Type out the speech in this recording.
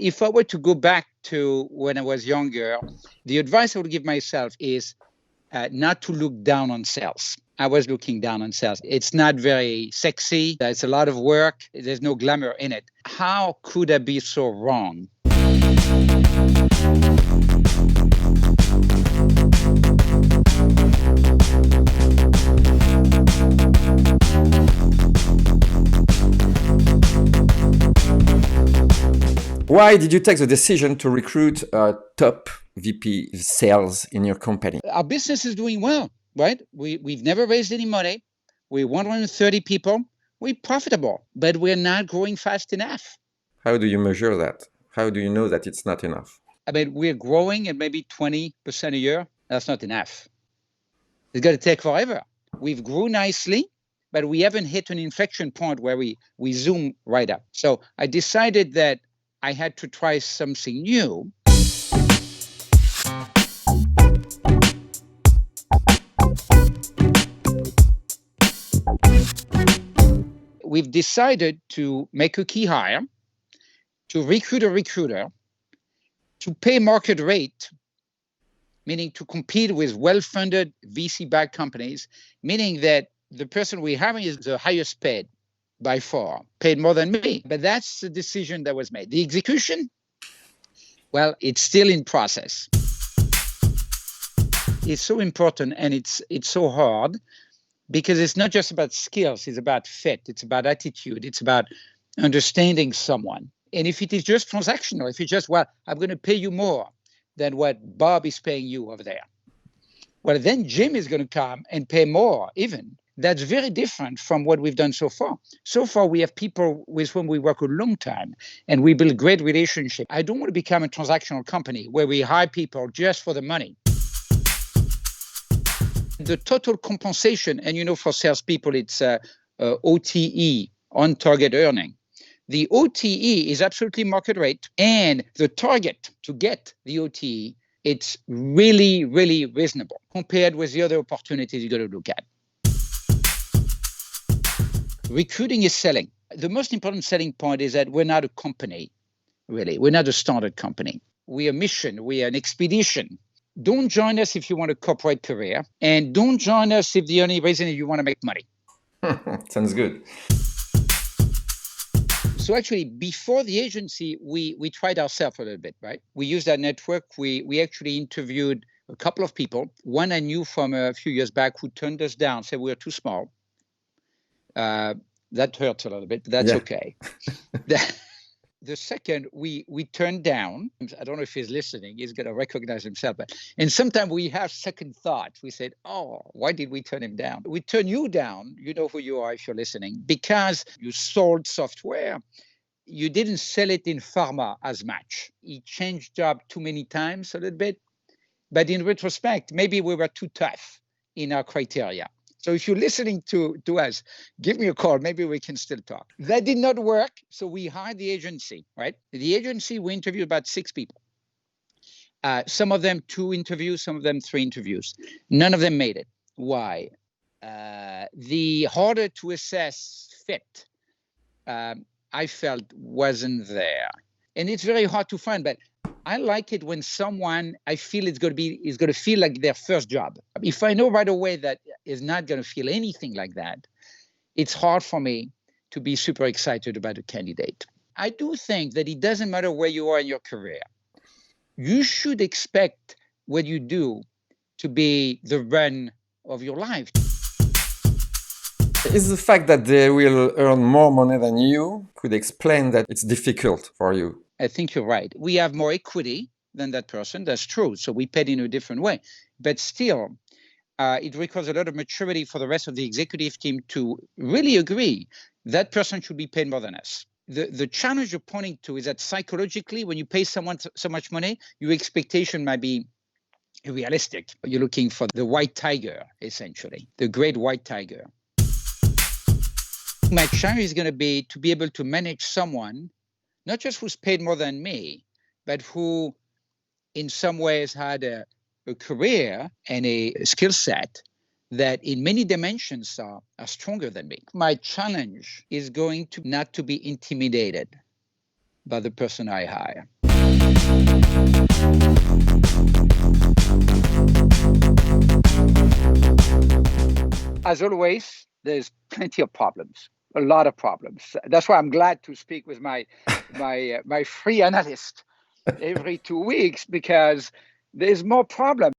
If I were to go back to when I was younger, the advice I would give myself is not to look down on sales. I was looking down on sales. It's not very sexy. It's a lot of work. There's no glamour in it. How could I be so wrong? Why did you take the decision to recruit a top VP sales in your company? Our business is doing well, right? We've never raised any money. We're 130 people. We're profitable, but we're not growing fast enough. How do you measure that? How do you know that it's not enough? I mean, we're growing at maybe 20% a year. That's not enough. It's going to take forever. We've grown nicely, but we haven't hit an inflection point where we zoom right up. So I decided that I had to try something new. We've decided to make a key hire, to recruit a recruiter, to pay market rate, meaning to compete with well-funded VC-backed companies, meaning that the person we're hiring is the highest paid by far, paid more than me. But that's the decision that was made. The execution, well, it's still in process. It's so important and it's so hard because it's not just about skills, it's about fit, it's about attitude, it's about understanding someone. And if it is just transactional, if it's just, well, I'm going to pay you more than what Bob is paying you over there, well, then Jim is going to come and pay more even. That's very different from what we've done so far. So far, we have people with whom we work a long time and we build great relationships. I don't want to become a transactional company where we hire people just for the money. The total compensation, and you know, for salespeople, it's OTE, on target earning. The OTE is absolutely market rate, and the target to get the OTE, it's really, really reasonable compared with the other opportunities you got to look at. Recruiting is selling. The most important selling point is that we're not a company, really. We're not a standard company. We're a mission. We're an expedition. Don't join us if you want a corporate career, and don't join us if the only reason is you want to make money. Sounds good. So actually, before the agency, we tried ourselves a little bit, right? We used our network. We actually interviewed a couple of people. One I knew from a few years back who turned us down, said we were too small. That hurts a little bit, but that's okay. The second we turned down, I don't know if he's listening, he's going to recognize himself. And sometimes we have second thoughts. We said, oh, why did we turn him down? We turn you down, you know who you are if you're listening, because you sold software. You didn't sell it in pharma as much. He changed job too many times a little bit. But in retrospect, maybe we were too tough in our criteria. So if you're listening to us, give me a call. Maybe we can still talk. That did not work. So we hired the agency, right? The agency, we interviewed about 6 people. Some of them 2 interviews, some of them 3 interviews. None of them made it. Why? The harder to assess fit, I felt wasn't there. And it's very hard to find, but I like it when someone I feel is going to feel like their first job. If I know right away that is not going to feel anything like that, it's hard for me to be super excited about a candidate. I do think that it doesn't matter where you are in your career. You should expect what you do to be the run of your life. Is the fact that they will earn more money than you could explain that it's difficult for you? I think you're right. We have more equity than that person. That's true. So we paid in a different way. But still, it requires a lot of maturity for the rest of the executive team to really agree that person should be paid more than us. The challenge you're pointing to is that psychologically, when you pay someone so much money, your expectation might be realistic. You're looking for the white tiger, essentially, the great white tiger. My challenge is going to be able to manage someone not just who's paid more than me, but who in some ways had a career and a skill set that in many dimensions are stronger than me. My challenge is going to not to be intimidated by the person I hire. As always, there's plenty of problems, a lot of problems. That's why I'm glad to speak with my free analyst every 2 weeks, because there's more problems.